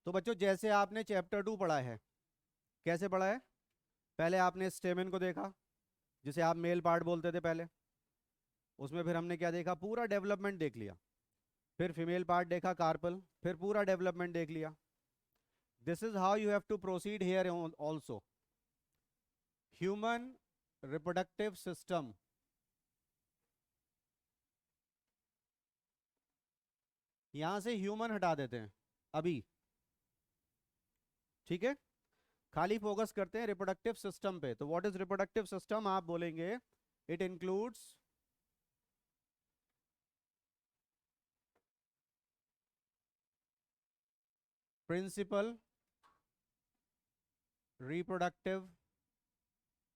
तो बच्चों जैसे आपने चैप्टर 2 पढ़ा है, कैसे पढ़ा है? पहले आपने स्टेमेन को देखा, जिसे आप मेल पार्ट बोलते थे पहले। उसमें फिर हमने क्या देखा? पूरा डेवलपमेंट देख लिया। फिर फीमेल पार्ट देखा, कार्पल, फिर पूरा डेवलपमेंट देख लिया। This is how you have to proceed here also. Human reproductive system, यहां से ह्यूमन हटा देते हैं अभी, ठीक है? खाली फोकस करते हैं रिप्रोडक्टिव सिस्टम पे। तो व्हाट इज रिप्रोडक्टिव सिस्टम? आप बोलेंगे it includes principal reproductive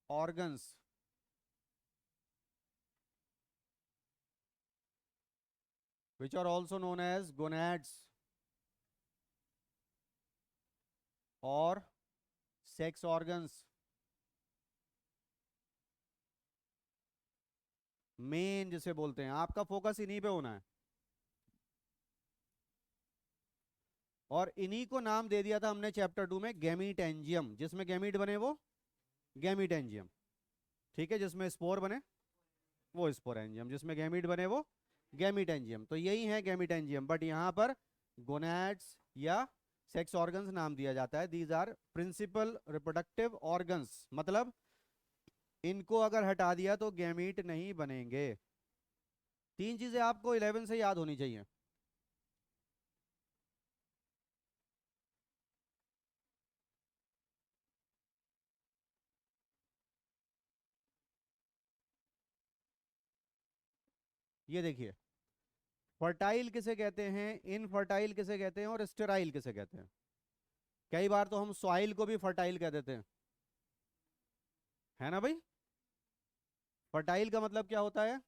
organs which are also known as gonads और सेक्स ऑर्गन्स। मेन जिसे बोलते हैं, आपका फोकस इन्हीं पे होना है। और इन्हीं को नाम दे दिया था हमने चैप्टर 2 में गैमीटेंजियम। जिसमें गैमीट बने वो गैमीटेंजियम, ठीक है? जिसमें स्पोर बने वो स्पोरेंजियम, जिसमें गैमीट बने वो गैमीटेंजियम। तो यही है गैमीटेंजियम, बट यहाँ पर गोनैड्स या सेक्स ऑर्गन्स नाम दिया जाता है। These are principal reproductive organs, मतलब इनको अगर हटा दिया तो गैमीट नहीं बनेंगे। तीन चीजें आपको 11 से याद होनी चाहिए। ये देखिए, फर्टाइल किसे कहते हैं, इनफर्टाइल किसे कहते हैं, और स्टेराइल किसे कहते हैं। कई बार तो हम सॉइल को भी फर्टाइल कह देते हैं, है ना भाई? फर्टाइल का मतलब क्या होता है?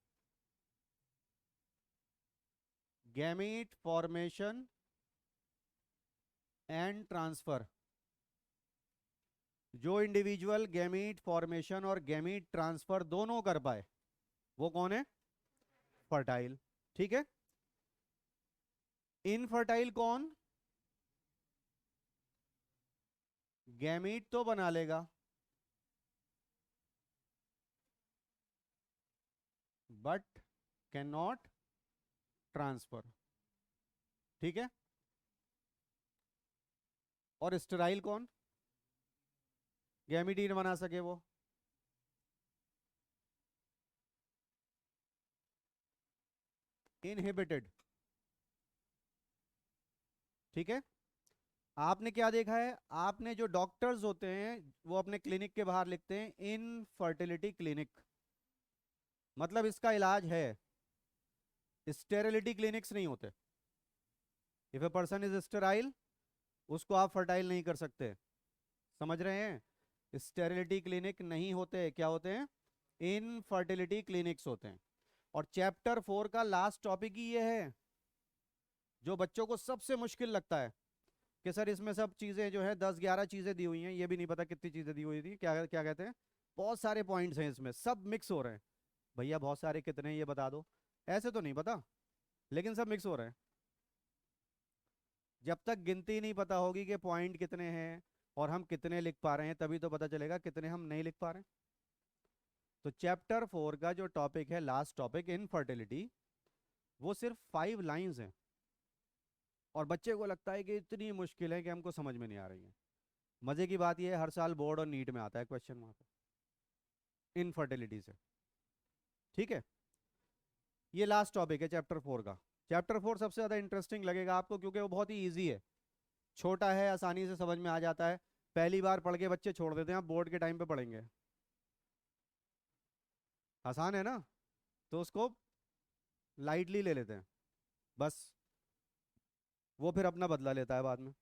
Gamete formation and transfer. जो इंडिविजुअल गैमीट फॉर्मेशन और गैमीट ट्रांसफर दोनों कर पाए वो कौन है? फर्टाइल, ठीक है? इनफर्टाइल कौन? गैमीट तो बना लेगा बट कैन नॉट ट्रांसफर, ठीक है? और स्टेराइल कौन? गैमीट ही न बना सके वो। इनहिबिटेड, ठीक है? आपने क्या देखा है? आपने जो डॉक्टर्स होते हैं वो अपने क्लिनिक के बाहर लिखते हैं इनफर्टिलिटी क्लिनिक, मतलब इसका इलाज है। स्टेरिलिटी क्लिनिक्स नहीं होते। If a person is sterile, उसको आप फर्टाइल नहीं कर सकते। समझ रहे हैं? स्टेरिलिटी क्लिनिक नहीं होते, क्या होते हैं? इनफर्टिलिटी क्लिनिक्स होते हैं। और चैप्टर 4 का लास्ट टॉपिक ही ये है, जो बच्चों को सबसे मुश्किल लगता है कि सर इसमें सब चीजें जो है 10-11 चीजें दी हुई हैं, ये भी नहीं पता कितनी चीजें दी हुई थी, क्या क्या कहते हैं, बहुत सारे पॉइंट्स हैं इसमें, सब मिक्स हो रहे हैं। भैया बहुत सारे कितने हैं ये बता दो, ऐसे तो नहीं पता, लेकिन सब मिक्स हो रहे हैं। जब तक गिनती नहीं पता होगी कि पॉइंट कितने हैं और हम कितने लिख पा रहे हैं, तभी तो पता चलेगा कितने हम नहीं लिख पा रहे हैं। तो चैप्टर 4 का जो टॉपिक है, लास्ट टॉपिक इनफर्टिलिटी, वो सिर्फ 5 लाइंस हैं। और बच्चे को लगता है कि इतनी मुश्किल है कि हमको समझ में नहीं आ रही है। मजे की बात यह है, हर साल बोर्ड और नीट में आता है क्वेश्चन वहां पे इनफर्टिलिटी से, ठीक है? ये लास्ट टॉपिक है चैप्टर 4 का। चैप्टर 4 सबसे ज्यादा इंटरेस्टिंग लगेगा आपको, क्योंकि वो बहुत ही ईजी है, छोटा है, आसानी से समझ में आ जाता है। पहली बार पढ़ के बच्चे छोड़ देते हैं, आप बोर्ड के टाइम पे पढ़ेंगे। आसान है ना, तो उसको लाइटली ले लेते हैं बस, वो फिर अपना बदला लेता है बाद में।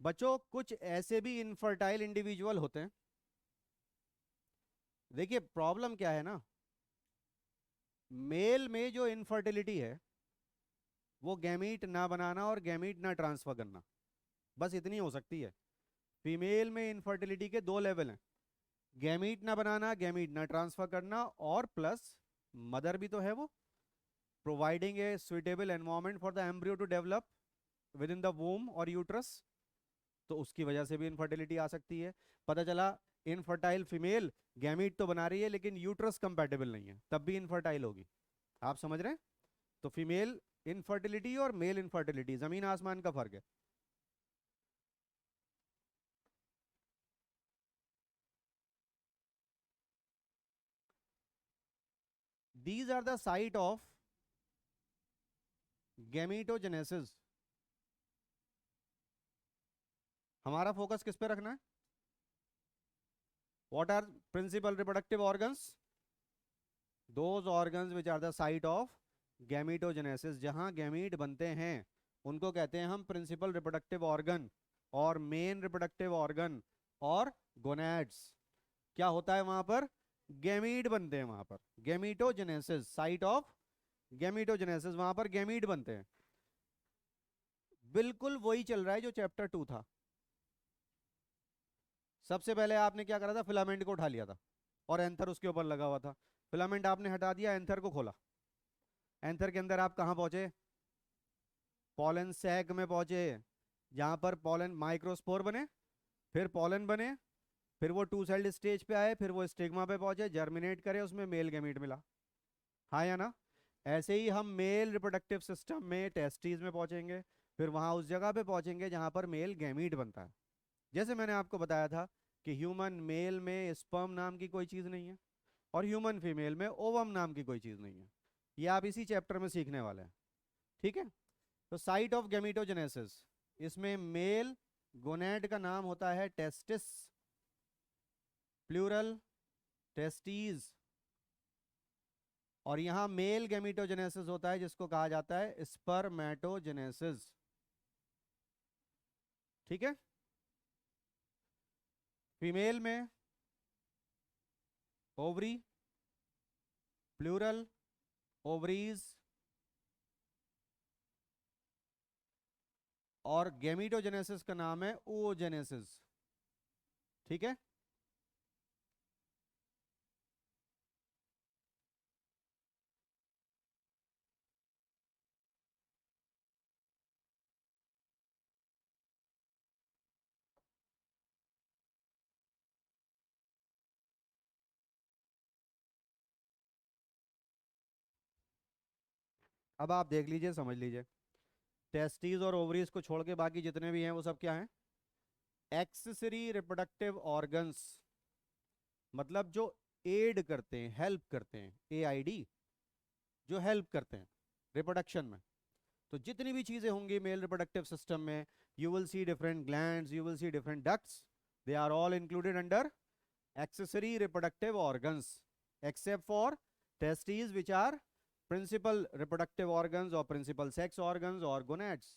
बच्चों कुछ ऐसे भी इनफर्टाइल इंडिविजुअल होते हैं। देखिए प्रॉब्लम क्या है ना, मेल में जो इनफर्टिलिटी है वो गैमीट ना बनाना और गैमीट ना ट्रांसफर करना, बस इतनी हो सकती है। फीमेल में इनफर्टिलिटी के 2 लेवल हैं, गैमीट ना बनाना, गैमीट ना ट्रांसफर करना, और प्लस मदर भी तो है वो। Providing a suitable environment for the embryo to develop within the womb और यूट्रस, तो उसकी वजह से भी इनफर्टिलिटी आ सकती है। पता चला इनफर्टाइल फीमेल गैमीट तो बना रही है लेकिन यूट्रस कंपैटिबल नहीं है, तब भी इनफर्टाइल होगी। आप समझ रहे हैं? तो फीमेल इनफर्टिलिटी और मेल इनफर्टिलिटी जमीन आसमान का फर्क है। These are the site of gametogenesis। हमारा फोकस किस पे रखना है? What are principal reproductive organs? Those organs which are the site of gametogenesis। जहां गैमीट बनते हैं उनको कहते हैं हम प्रिंसिपल रिप्रोडक्टिव ऑर्गन और मेन रिप्रोडक्टिव ऑर्गन और गोनैड्स। क्या होता है वहां पर? गैमीट बनते हैं वहां पर। गैमीटोजेनेसिस, साइट ऑफ गैमीटोजेनेसिस, वहां पर गैमीट बनते हैं। बिल्कुल वही चल रहा है जो चैप्टर 2 था। सबसे पहले आपने क्या करा था? फिलामेंट को उठा लिया था और एंथर उसके ऊपर लगा हुआ था। फिलामेंट आपने हटा दिया, एंथर को खोला। एंथर के अंदर आप कहाँ पहुंचे? पॉलन सैक में पहुंचे, जहां पर पॉलन माइक्रोस्पोर बने, फिर पॉलन बने, फिर वो टू सेल्ड स्टेज पे आए, फिर वो स्टिग्मा पे पहुंचे, जर्मिनेट करे, उसमें मेल गैमीट मिला। हाँ या ना? ऐसे ही हम मेल रिप्रोडक्टिव सिस्टम में टेस्टिस में पहुंचेंगे, फिर वहां उस जगह पे पहुंचेंगे जहां पर मेल गैमीट बनता है। जैसे मैंने आपको बताया था कि ह्यूमन मेल में स्पर्म नाम की कोई चीज नहीं है और ह्यूमन फीमेल में ओवम नाम की कोई चीज नहीं है। ये आप इसी चैप्टर में सीखने वाले हैं। ठीक है? तो साइट ऑफ गैमीटोजेनेसिस, इसमें मेल गोनेड का नाम होता है टेस्टिस, प्लूरल टेस्टीज, और यहां मेल गैमीटोजेनेसिस होता है जिसको कहा जाता है स्पर्मेटोजेनेसिस। ठीक है? फीमेल में ओवरी, प्लूरल ओवरीज, और गैमीटोजेनेसिस का नाम है oogenesis। ठीक है? अब आप देख लीजिए, समझ लीजिए। टेस्टीज और ओवरीज को छोड़ के बाकी जितने भी हैं वो सब क्या हैं? एक्सेसरी रिप्रोडक्टिव ऑर्गन्स, मतलब जो एड करते हैं, हेल्प करते हैं, एआईडी, जो हेल्प करते हैं रिप्रोडक्शन में। तो जितनी भी चीजें होंगी मेल रिप्रोडक्टिव सिस्टम में, you will see different glands, you will see different ducts, they are all included under accessory reproductive organs except for testes which are principal reproductive organs or principal sex organs or gonads।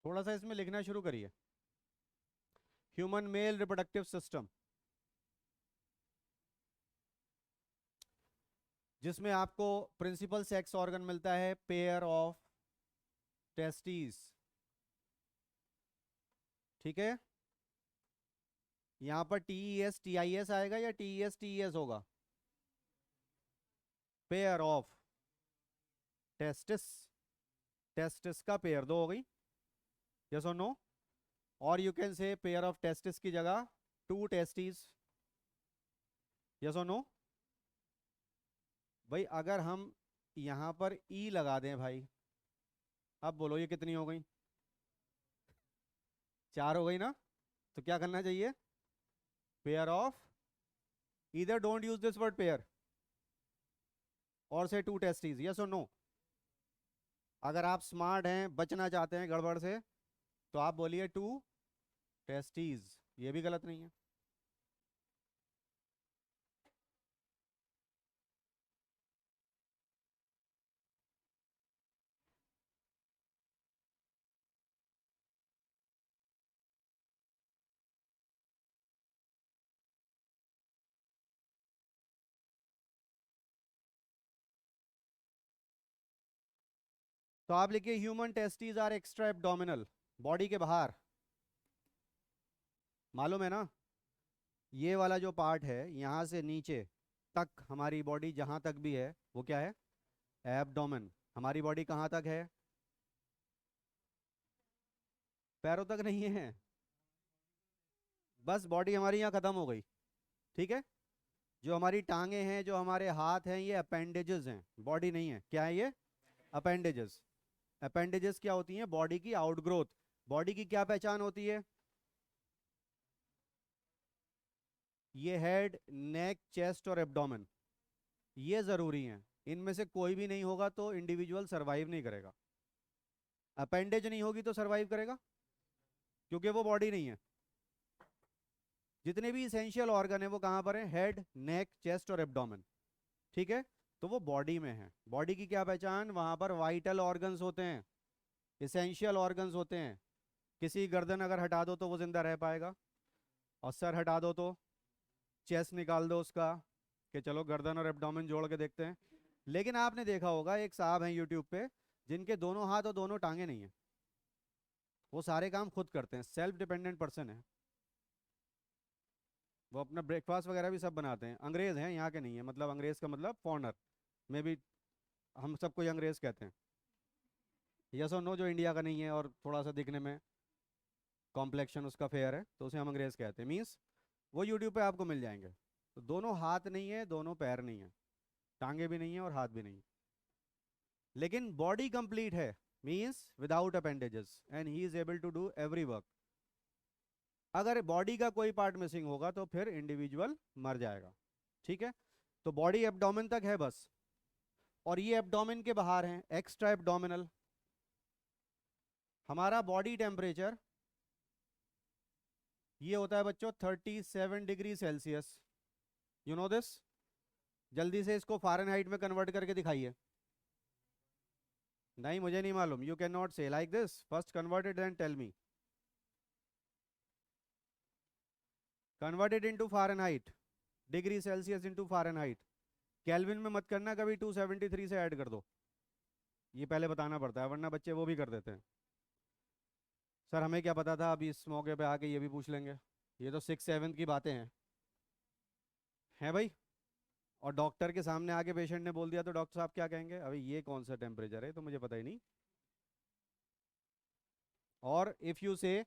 थोड़ा सा इसमें लिखना शुरू करिए। Human male reproductive system, जिसमें आपको principal sex organ मिलता है पेयर ऑफ टेस्टीज। ठीक है? यहां पर TES TIS आएगा या TES होगा? पेयर ऑफ टेस्टिस, टेस्टिस का पेयर दो हो गई, यस और नो? और you can say pair of testis की जगह टू टेस्टीज, यस और नो? भाई अगर हम यहां पर ई लगा दें भाई, अब बोलो ये कितनी हो गई? 4 हो गई ना? तो क्या करना चाहिए? Pair of Either don't use this word pair or say two testes. Yes or no? अगर आप स्मार्ट हैं, बचना चाहते हैं गड़बड़ से, तो आप बोलिए टू टेस्टीज, ये भी गलत नहीं है। तो आप लिखिए human testes are extra abdominal, body के बाहर। मालूम है ना, ये वाला जो पार्ट है यहाँ से नीचे तक हमारी बॉडी जहाँ तक भी है वो क्या है? एब्डोमेन। हमारी बॉडी कहाँ तक है? पैरों तक नहीं है, बस बॉडी हमारी यहाँ खत्म हो गई। ठीक है, जो हमारी टांगे हैं, जो हमारे हाथ हैं, ये अपेंडेजेस हैं, बॉडी नहीं है। क्या है ये? अपेंडेजेस। अपेंडेजेस क्या होती हैं? बॉडी की आउटग्रोथ। बॉडी की क्या पहचान होती है? ये हेड, नेक, चेस्ट और एब्डोमेन, ये जरूरी हैं। इनमें से कोई भी नहीं होगा तो इंडिविजुअल सरवाइव नहीं करेगा। अपेंडेज नहीं होगी तो सरवाइव करेगा, क्योंकि वो बॉडी नहीं है। जितने भी इसेंशियल ऑर्गन है वो कहाँ पर है? हेड, नेक, चेस्ट और एब्डोमेन। ठीक है, तो वो बॉडी में है। बॉडी की क्या पहचान? वहां पर वाइटल ऑर्गन्स होते हैं, इसेंशियल ऑर्गन्स होते हैं। किसी गर्दन अगर हटा दो तो वो जिंदा रह पाएगा, और सर हटा दो तो, चेस्ट निकाल दो उसका, कि चलो गर्दन और एब्डोमेन जोड़ के देखते हैं। लेकिन आपने देखा होगा एक साहब हैं यूट्यूब पे जिनके दोनों हाथ और दोनों टांगे नहीं है, वो सारे काम खुद करते हैं, सेल्फ डिपेंडेंट पर्सन है। वो अपना ब्रेकफास्ट वगैरह भी सब बनाते हैं। अंग्रेज हैं, यहाँ के नहीं है, मतलब अंग्रेज का मतलब फॉरनर में भी, हम सबको अंग्रेज कहते हैं। यस और नो? जो इंडिया का नहीं है और थोड़ा सा दिखने में कॉम्प्लेक्शन उसका फेयर है, तो उसे हम अंग्रेज कहते हैं। मीन्स वो यूट्यूब पे आपको मिल जाएंगे। तो दोनों हाथ नहीं है, दोनों पैर नहीं है, टांगे भी नहीं है और हाथ भी नहीं है, लेकिन बॉडी कंप्लीट है, means without appendages, and he is able to do every work. अगर बॉडी का कोई पार्ट मिसिंग होगा तो फिर इंडिविजुअल मर जाएगा। ठीक है, तो बॉडी एब्डोमेन तक है बस, और ये एब्डोमेन के बाहर है एक्स्ट्रा एब्डोमिनल। हमारा बॉडी टेम्परेचर ये होता है बच्चों 37 degree Celsius. You know this? जल्दी से इसको फ़ारेनहाइट में कन्वर्ट करके दिखाइए। नहीं, मुझे नहीं मालूम। You can not say like this, first convert it then tell me. Convert it into Fahrenheit, degree Celsius into Fahrenheit. Kelvin में मत करना कभी, 273 से ऐड कर दो, ये पहले बताना पड़ता है, वरना बच्चे वो भी कर देते हैं। सर हमें क्या पता था, अभी इस मौके पे आके ये भी पूछ लेंगे। ये तो 6-7 की बातें हैं भाई। और डॉक्टर के सामने आके पेशेंट ने बोल दिया तो डॉक्टर साहब क्या कहेंगे? अभी ये कौन सा टेम्परेचर है, तो मुझे पता ही नहीं। और इफ़ यू से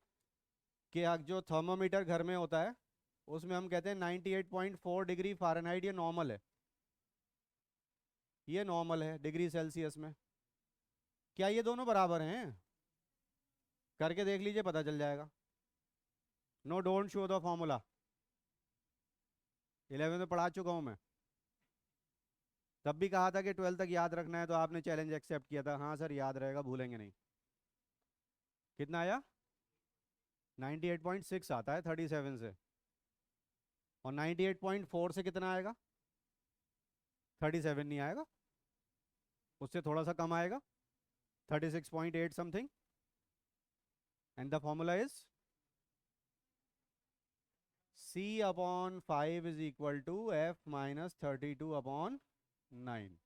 कि जो थर्मोमीटर घर में होता है उसमें हम कहते हैं 98.4 डिग्री फ़ारेनहाइट, ये नॉर्मल है, ये नॉर्मल है डिग्री सेल्सियस में। क्या ये दोनों बराबर हैं? करके देख लीजिए, पता चल जाएगा। No, don't show the formula, 11 में पढ़ा चुका हूँ मैं। तब भी कहा था कि 12 तक याद रखना है, तो आपने चैलेंज एक्सेप्ट किया था। हाँ सर याद रहेगा, भूलेंगे नहीं। कितना आया? 98.6 आता है 37 से, और 98.4 से कितना आएगा? 37 नहीं आएगा, उससे थोड़ा सा कम आएगा, 36.8 something. And the formula is C/5 is equal to F-32/9।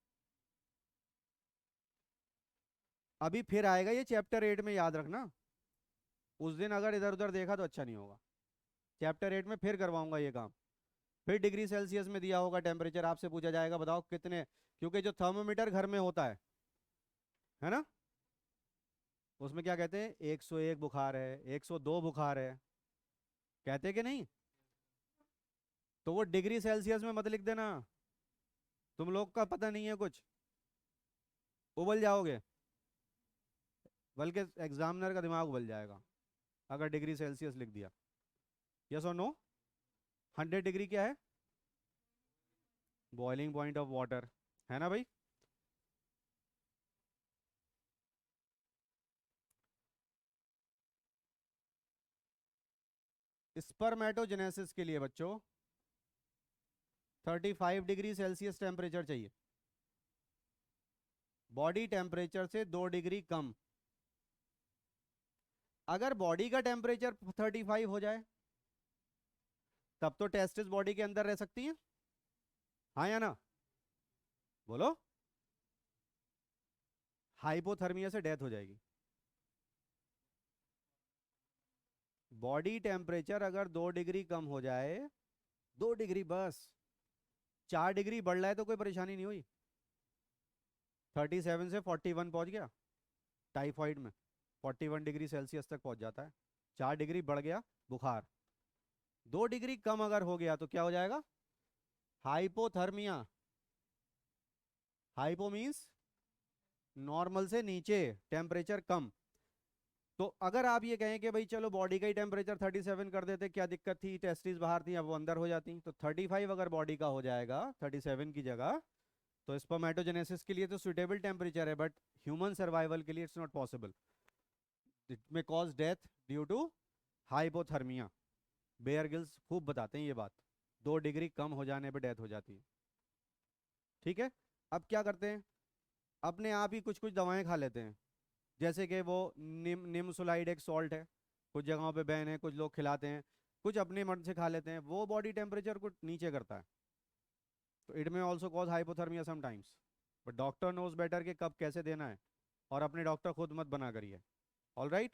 अभी फिर आएगा ये चैप्टर 8 में, याद रखना। उस दिन अगर इधर उधर देखा तो अच्छा नहीं होगा। चैप्टर 8 में फिर करवाऊंगा ये काम। फिर डिग्री सेल्सियस में दिया होगा टेम्परेचर, आपसे पूछा जाएगा बताओ कितने, क्योंकि जो थर्मोमीटर घर में होता है ना, उसमें क्या कहते हैं? 101 बुखार है, 102 बुखार है, कहते कि नहीं? तो वो डिग्री सेल्सियस में मत लिख देना, तुम लोग का पता नहीं है कुछ, उबल जाओगे, बल्कि एग्जामिनर का दिमाग उबल जाएगा अगर डिग्री सेल्सियस लिख दिया। यस और नो? 100 डिग्री क्या है? बॉइलिंग पॉइंट ऑफ वाटर, है ना भाई। स्पर्मेटोजेनेसिस के लिए बच्चों 35 डिग्री सेल्सियस टेम्परेचर चाहिए, बॉडी टेम्परेचर से 2 डिग्री कम। अगर बॉडी का टेम्परेचर 35 हो जाए तब तो टेस्टिस बॉडी के अंदर रह सकती है, हाँ या ना, बोलो। हाइपोथर्मिया से डेथ हो जाएगी। बॉडी टेम्परेचर अगर 2 डिग्री कम हो जाए, 2 डिग्री बस, 4 डिग्री बढ़ रहा है तो कोई परेशानी नहीं हुई, 37 से 41 पहुंच गया टाइफाइड में, 41 डिग्री सेल्सियस तक पहुंच जाता है। 4 डिग्री बढ़ गया बुखार, 2 डिग्री कम अगर हो गया तो क्या हो जाएगा, हाइपोथर्मिया। हाइपो मीन्स नॉर्मल से नीचे, टेम्परेचर कम। तो अगर आप ये कहें कि भाई चलो बॉडी का ही टेम्परेचर 37 कर देते, क्या दिक्कत थी, टेस्टिस बाहर थी अब वो अंदर हो जाती, तो 35 अगर बॉडी का हो जाएगा 37 की जगह, तो स्पर्मेटोजेनेसिस के लिए तो सुटेबल टेम्परेचर है, बट ह्यूमन सर्वाइवल के लिए it's not possible, it may cause death due to hypothermia. Bear Grylls खूब बताते हैं ये बात, 2 डिग्री कम हो जाने पे डेथ हो जाती है। ठीक है, अब क्या करते हैं, अपने आप ही कुछ कुछ दवाएं खा लेते हैं, जैसे कि वो निम्सोलाइड एक सॉल्ट है, कुछ जगहों पे बैन है, कुछ लोग खिलाते हैं, कुछ अपने मन से खा लेते हैं, वो बॉडी टेम्परेचर को नीचे करता है, तो it may also cause hypothermia sometimes, but doctor knows better कि कब कैसे देना है, और अपने डॉक्टर खुद मत बना करिए। ऑल राइट,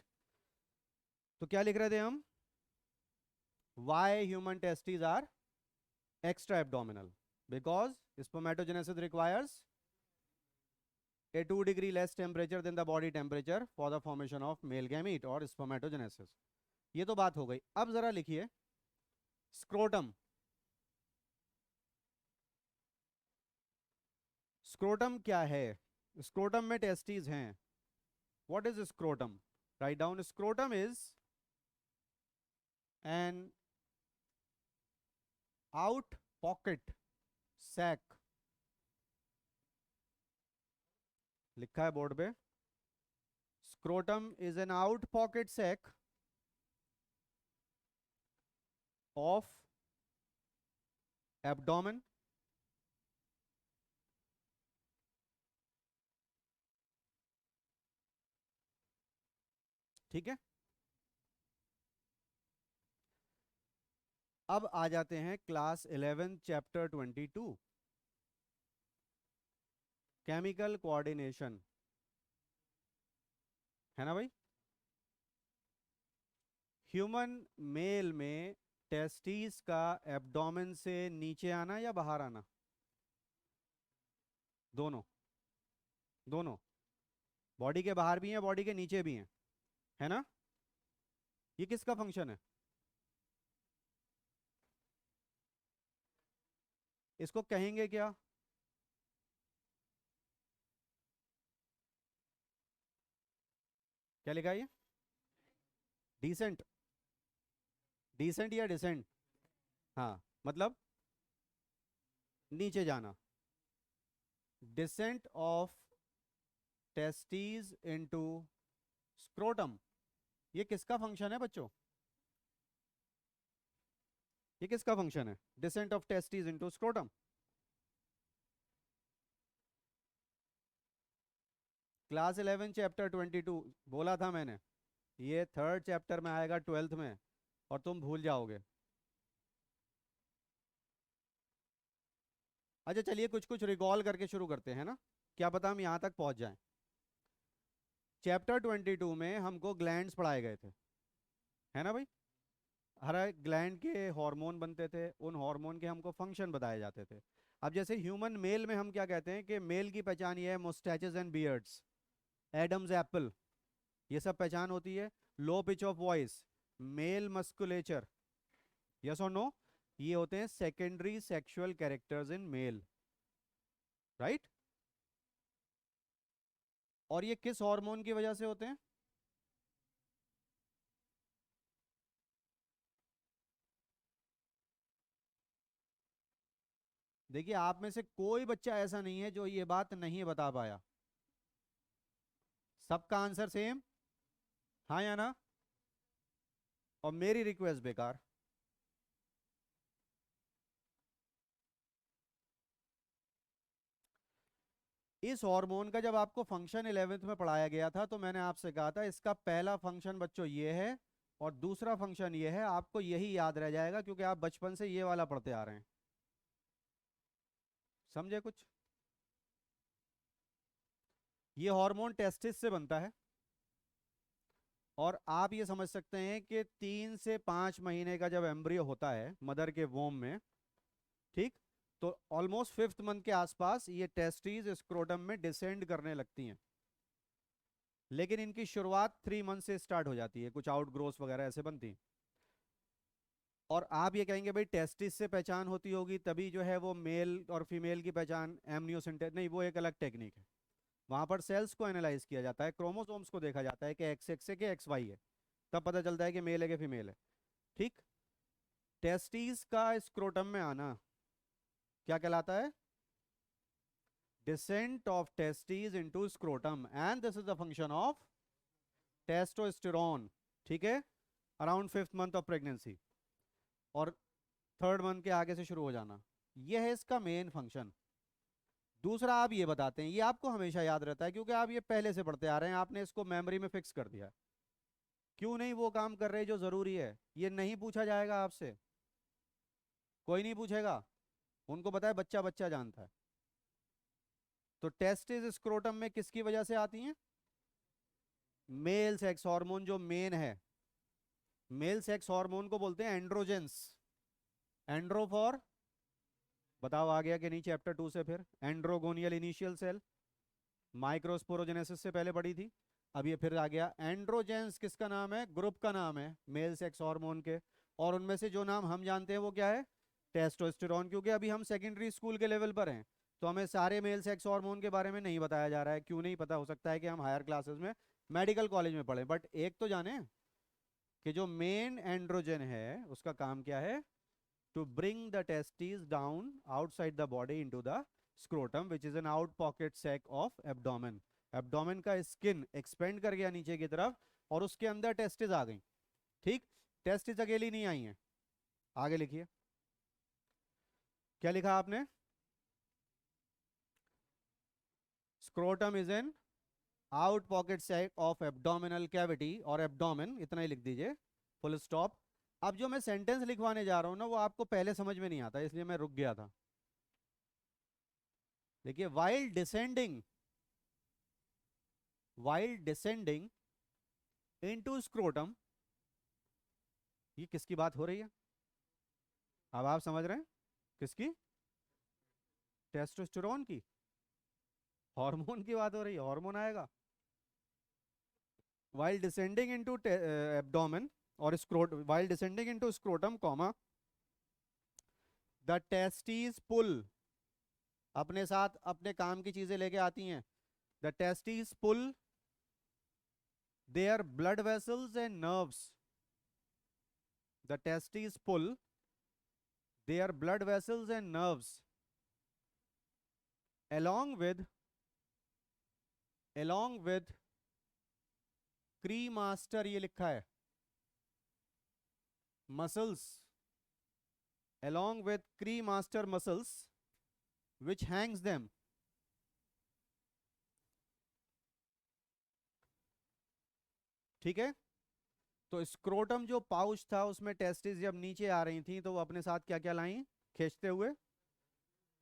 तो क्या लिख रहे थे हम, why human testis are extra abdominal, because spermatogenesis requires a 2 degree less temperature than the body temperature for the formation of male gamete or spermatogenesis। ये तो बात हो गई। अब जरा लिखिए स्क्रोटम। स्क्रोटम क्या है, स्क्रोटम में टेस्टीज हैं। What is scrotum, write down, scrotum is an out pocket sac, लिखा है बोर्ड पे, scrotum is an out pocket sac of abdomen ठीक है। अब आ जाते हैं क्लास 11 चैप्टर 22, केमिकल कोऑर्डिनेशन, है ना भाई। ह्यूमन मेल में टेस्टिस का एब्डोमेन से नीचे आना या बाहर आना, दोनों, दोनों, बॉडी के बाहर भी हैं बॉडी के नीचे भी हैं, है ना। ये किसका फंक्शन है, इसको कहेंगे क्या, क्या लिखा है ये, डिसेंट, डिसेंट या डिसेंट, हाँ मतलब नीचे जाना, descent of testes into scrotum. ये किसका फंक्शन है बच्चों, ये किसका फंक्शन है, descent of testes into scrotum. Class 11 chapter 22 बोला था मैंने, ये थर्ड चैप्टर में आएगा 12th में, और तुम भूल जाओगे। अच्छा चलिए कुछ कुछ रिकॉल करके शुरू करते हैं ना, क्या पता हम यहाँ तक पहुँच जाएं। चैप्टर 22 में हमको ग्लैंड्स पढ़ाए गए थे, है ना भाई। हर एक ग्लैंड के हार्मोन बनते थे, उन हार्मोन के हमको फंक्शन बताए जाते थे। अब जैसे ह्यूमन मेल में हम क्या कहते हैं कि मेल की पहचान ये है, moustaches and beards, Adam's apple, ये सब पहचान होती है। Low pitch of voice, male musculature, yes और नो, ये होते हैं secondary sexual characters in male, right. और ये किस हार्मोन की वजह से होते हैं, देखिए आप में से कोई बच्चा ऐसा नहीं है जो ये बात नहीं बता पाया। सबका आंसर सेम, हाँ या ना? और मेरी रिक्वेस्ट बेकार। इस हार्मोन का जब आपको फंक्शन 11th में पढ़ाया गया था तो मैंने आपसे कहा था इसका पहला फंक्शन बच्चों ये है और दूसरा फंक्शन ये है। आपको यही याद रह जाएगा क्योंकि आप बचपन से ये वाला पढ़ते आ रहे हैं। समझे कुछ? ये हार्मोन टेस्टिस से बनता है और आप ये समझ सकते हैं कि 3 से 5 महीने का जब एम्ब्रियो होता है मदर के वोम में, ठीक, तो ऑलमोस्ट 5th मंथ के आसपास ये टेस्टीज स्क्रोटम में डिसेंड करने लगती हैं। लेकिन इनकी शुरुआत 3 मंथ से स्टार्ट हो जाती है, कुछ आउटग्रोथ वगैरह ऐसे बनती हैं। और आप ये कहेंगे भाई टेस्टिस से पहचान होती होगी तभी जो है वो मेल और फीमेल की पहचान एमनियोसेंटेसिस, नहीं वो एक अलग टेक्निक है। वहां पर सेल्स को एनालाइज किया जाता है, क्रोमोसोम्स को देखा जाता है कि एक्स एक्स है कि एक्स वाई है, तब पता चलता है कि मेल है कि फीमेल है। ठीक। टेस्टिस का स्क्रोटम में आना क्या कहलाता है? descent of testes into scrotum and this is the function of testosterone। ठीक है, around 5th month of pregnancy और 3rd मंथ के आगे से शुरू हो जाना, यह है इसका मेन फंक्शन। दूसरा आप ये बताते हैं, ये आपको हमेशा याद रहता है क्योंकि आप ये पहले से पढ़ते आ रहे हैं, आपने इसको मेमोरी में फिक्स कर दिया। क्यों नहीं वो काम कर रहे जो जरूरी है? ये नहीं पूछा जाएगा आपसे, कोई नहीं पूछेगा, उनको पता है, बच्चा बच्चा जानता है। तो टेस्टिस स्क्रोटम में किसकी वजह से आती हैं? मेल सेक्स हार्मोन जो मेन है, मेल सेक्स हार्मोन को बोलते हैं एंड्रोजेंस। एंड्रो फॉर, बताओ आ गया कि नहीं चैप्टर 2 से? फिर एंड्रोगोनियल इनिशियल सेल, माइक्रोस्पोरोजेनेसिस से पहले पढ़ी थी, अब ये फिर आ गया। एंड्रोजेंस किसका नाम है? ग्रुप का नाम है मेल सेक्स हार्मोन के। और उनमें से जो नाम हम जानते हैं वो क्या है? टेस्टोस्टेरोन। क्योंकि अभी हम सेकेंडरी स्कूल के लेवल पर हैं तो हमें सारे मेल सेक्स हार्मोन के बारे में नहीं बताया जा रहा है। क्यों नहीं पता? हो सकता है कि हम हायर क्लासेस में मेडिकल कॉलेज में पढ़ें, बट एक तो जाने कि जो मेन एंड्रोजन है उसका काम क्या है? To bring the testis down outside the body into the scrotum which is an out pocket sac of abdomen. Abdomen का स्किन एक्सपेंड कर गया नीचे की तरफ और उसके अंदर टेस्टिस आ गई। ठीक। टेस्टिस अकेली नहीं आई हैं, आगे लिखिए क्या लिखा आपने? Scrotum is an out pocket sac of abdominal cavity, और एब्डोमेन इतना ही लिख दीजिए, फुल स्टॉप। अब जो मैं सेंटेंस लिखवाने जा रहा हूं ना वो आपको पहले समझ में नहीं आता, इसलिए मैं रुक गया था। देखिए, वाइल डिसेंडिंग इनटू स्क्रोटम, ये किसकी बात हो रही है? अब आप समझ रहे हैं किसकी? टेस्टोस्टेरोन की, हार्मोन की बात हो रही है, हार्मोन आएगा। while descending into abdomen or while descending into scrotum comma, the testes pull, अपने साथ अपने काम की चीजें लेके आती हैं। the testes pull their blood vessels and nerves, the testes pull their blood vessels and nerves along with क्रीमास्टर, ये लिखा है, muscles, along with cremaster muscles which hangs them। ठीक है, तो स्क्रोटम जो पाउच था उसमें टेस्टिस जब नीचे आ रही थी तो वो अपने साथ क्या क्या लाई खींचते हुए?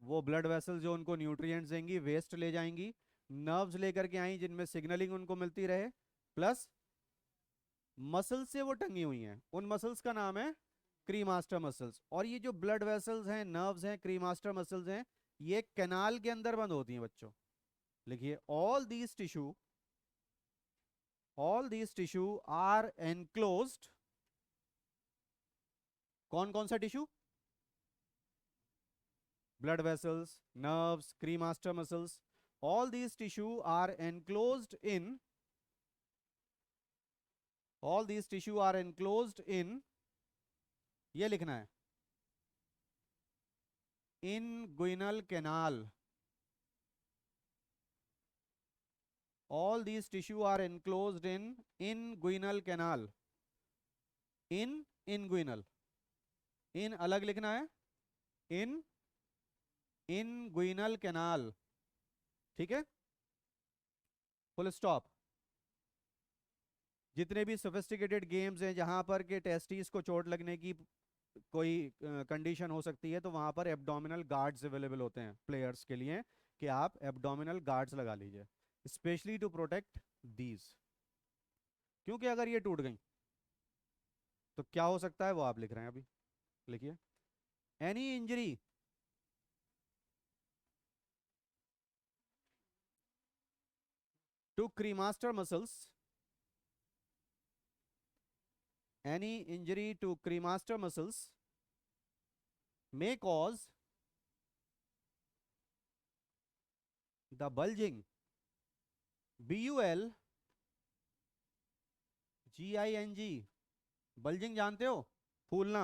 वो ब्लड वेसल जो उनको न्यूट्रिएंट्स देंगी, वेस्ट ले जाएंगी, नर्व्स लेकर के आई जिनमें सिग्नलिंग उनको मिलती रहे, प्लस मसल्स से वो टंगी हुई हैं, उन मसल्स का नाम है क्रीमास्टर मसल्स। और ये जो ब्लड वेसल्स हैं, नर्व्स हैं, क्रीमास्टर मसल्स हैं, ये कैनाल के अंदर बंद होती हैं बच्चों। लिखिए, all these tissue are enclosed। कौन कौन सा tissue? blood vessels, nerves, cremaster muscles, all these tissue are enclosed in, all these tissue are enclosed in, ये लिखना है, inguinal canal. All these tissue are enclosed in inguinal canal. Inguinal. In अलग लिखना है, inguinal canal. ठीक है, full stop. जितने भी सोफिस्टिकेटेड गेम्स हैं जहां पर के टेस्टिस को चोट लगने की कोई कंडीशन हो सकती है, तो वहां पर एब्डोमिनल गार्ड्स अवेलेबल होते हैं प्लेयर्स के लिए, कि आप एब्डोमिनल गार्ड्स लगा लीजिए, स्पेशली टू प्रोटेक्ट दीज। क्योंकि अगर ये टूट गई तो क्या हो सकता है वो आप लिख रहे हैं अभी, लिखिए। Any injury to cremaster muscles, any injury to cremaster muscles may cause the bulging, BULGING, bulging जानते हो, फूलना।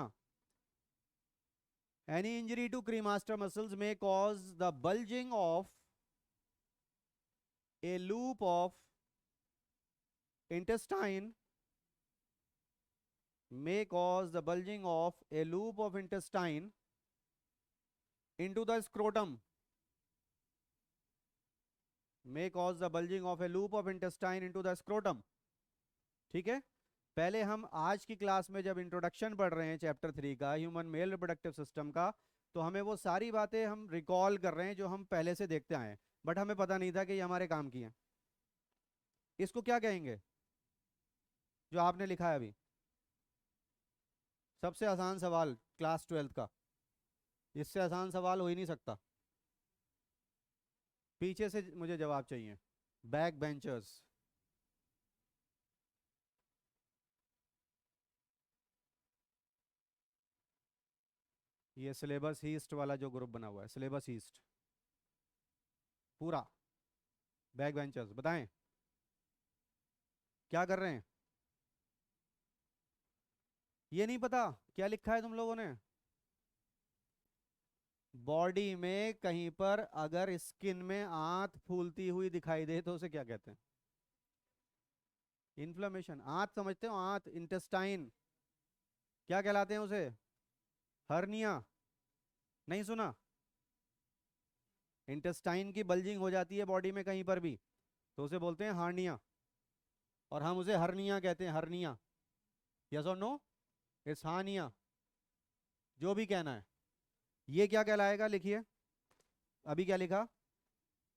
Any injury to cremaster muscles may cause the bulging of a loop of intestine, may cause the bulging of a loop of intestine into the scrotum, may cause the bulging of a loop of intestine into the scrotum। ठीक है, पहले हम आज की class में जब introduction पढ़ रहे हैं चैप्टर 3 का, ह्यूमन मेल रिप्रोडक्टिव सिस्टम का, तो हमें वो सारी बातें हम रिकॉल कर रहे हैं जो हम पहले से देखते आए हैं, बट हमें पता नहीं था कि ये हमारे काम की हैं। इसको क्या कहेंगे जो आपने लिखा है अभी? सबसे आसान सवाल क्लास 12 का, इससे आसान सवाल हो ही नहीं सकता। पीछे से मुझे जवाब चाहिए। बैक बेंचर्स, ये सिलेबस ईस्ट वाला जो ग्रुप बना हुआ है, सिलेबस ईस्ट पूरा। बैक बेंचर्स बताएं क्या कर रहे हैं? ये नहीं पता क्या लिखा है तुम लोगों ने? बॉडी में कहीं पर अगर स्किन में आंत फूलती हुई दिखाई दे तो उसे क्या कहते हैं? इन्फ्लेमेशन। आंत समझते हो? आंत, इंटेस्टाइन, क्या कहलाते हैं उसे? हर्निया। नहीं सुना? इंटेस्टाइन की बल्जिंग हो जाती है बॉडी में कहीं पर भी तो उसे बोलते हैं हार्निया, और हम उसे हर्निया कहते हैं, हर्निया। यस और नो? इट्स हार्निया, जो भी कहना है। ये क्या कहलाएगा? लिखिए अभी क्या लिखा।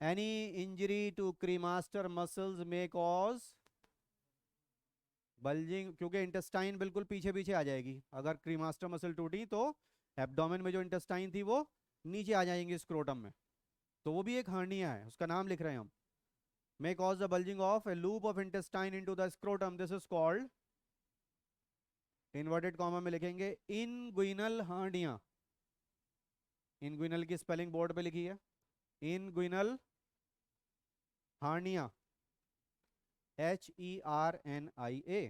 Any injury to cremaster muscles में कॉज बल्जिंग, क्योंकि इंटेस्टाइन बिल्कुल पीछे पीछे आ जाएगी। अगर क्रीमास्टर मसल टूटी तो एब्डोमेन में जो इंटेस्टाइन थी वो नीचे आ जाएंगे स्क्रोटम में, तो वो भी एक हर्निया है, उसका नाम लिख रहे हैं हम। may cause the bulging of a loop of intestine into the scrotum, this is called, inverted comma में लिखेंगे, inguinal hernia। inguinal की स्पेलिंग बोर्ड पे लिखी है, inguinal hernia, HERNIA,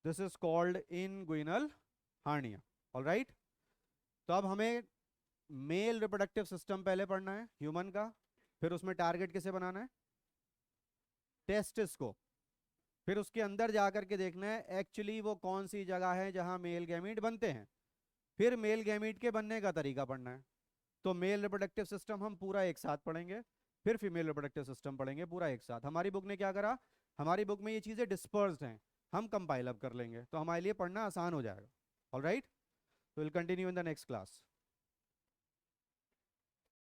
this is called inguinal hernia। all right, तो अब हमें mail reproductive system पहले पढ़ना है ह्यूमन का, फिर उसमें टारगेट किसे बनाना है? टेस्टिस को। फिर उसके अंदर जाकर के देखना है एक्चुअली वो कौन सी जगह है जहां मेल गैमीट बनते हैं। फिर मेल गैमीट के बनने का तरीका पढ़ना है। तो मेल रिप्रोडक्टिव सिस्टम हम पूरा एक साथ पढ़ेंगे, फिर फीमेल रिप्रोडक्टिव सिस्टम पढ़ेंगे पूरा एक साथ। हमारी बुक ने क्या करा, हमारी बुक में ये चीज़ें डिस्पर्स्ड हैं, हम कंपाइल अप कर लेंगे तो हमारे लिए पढ़ना आसान हो जाएगा। ऑलराइट, तो will continue in the next class.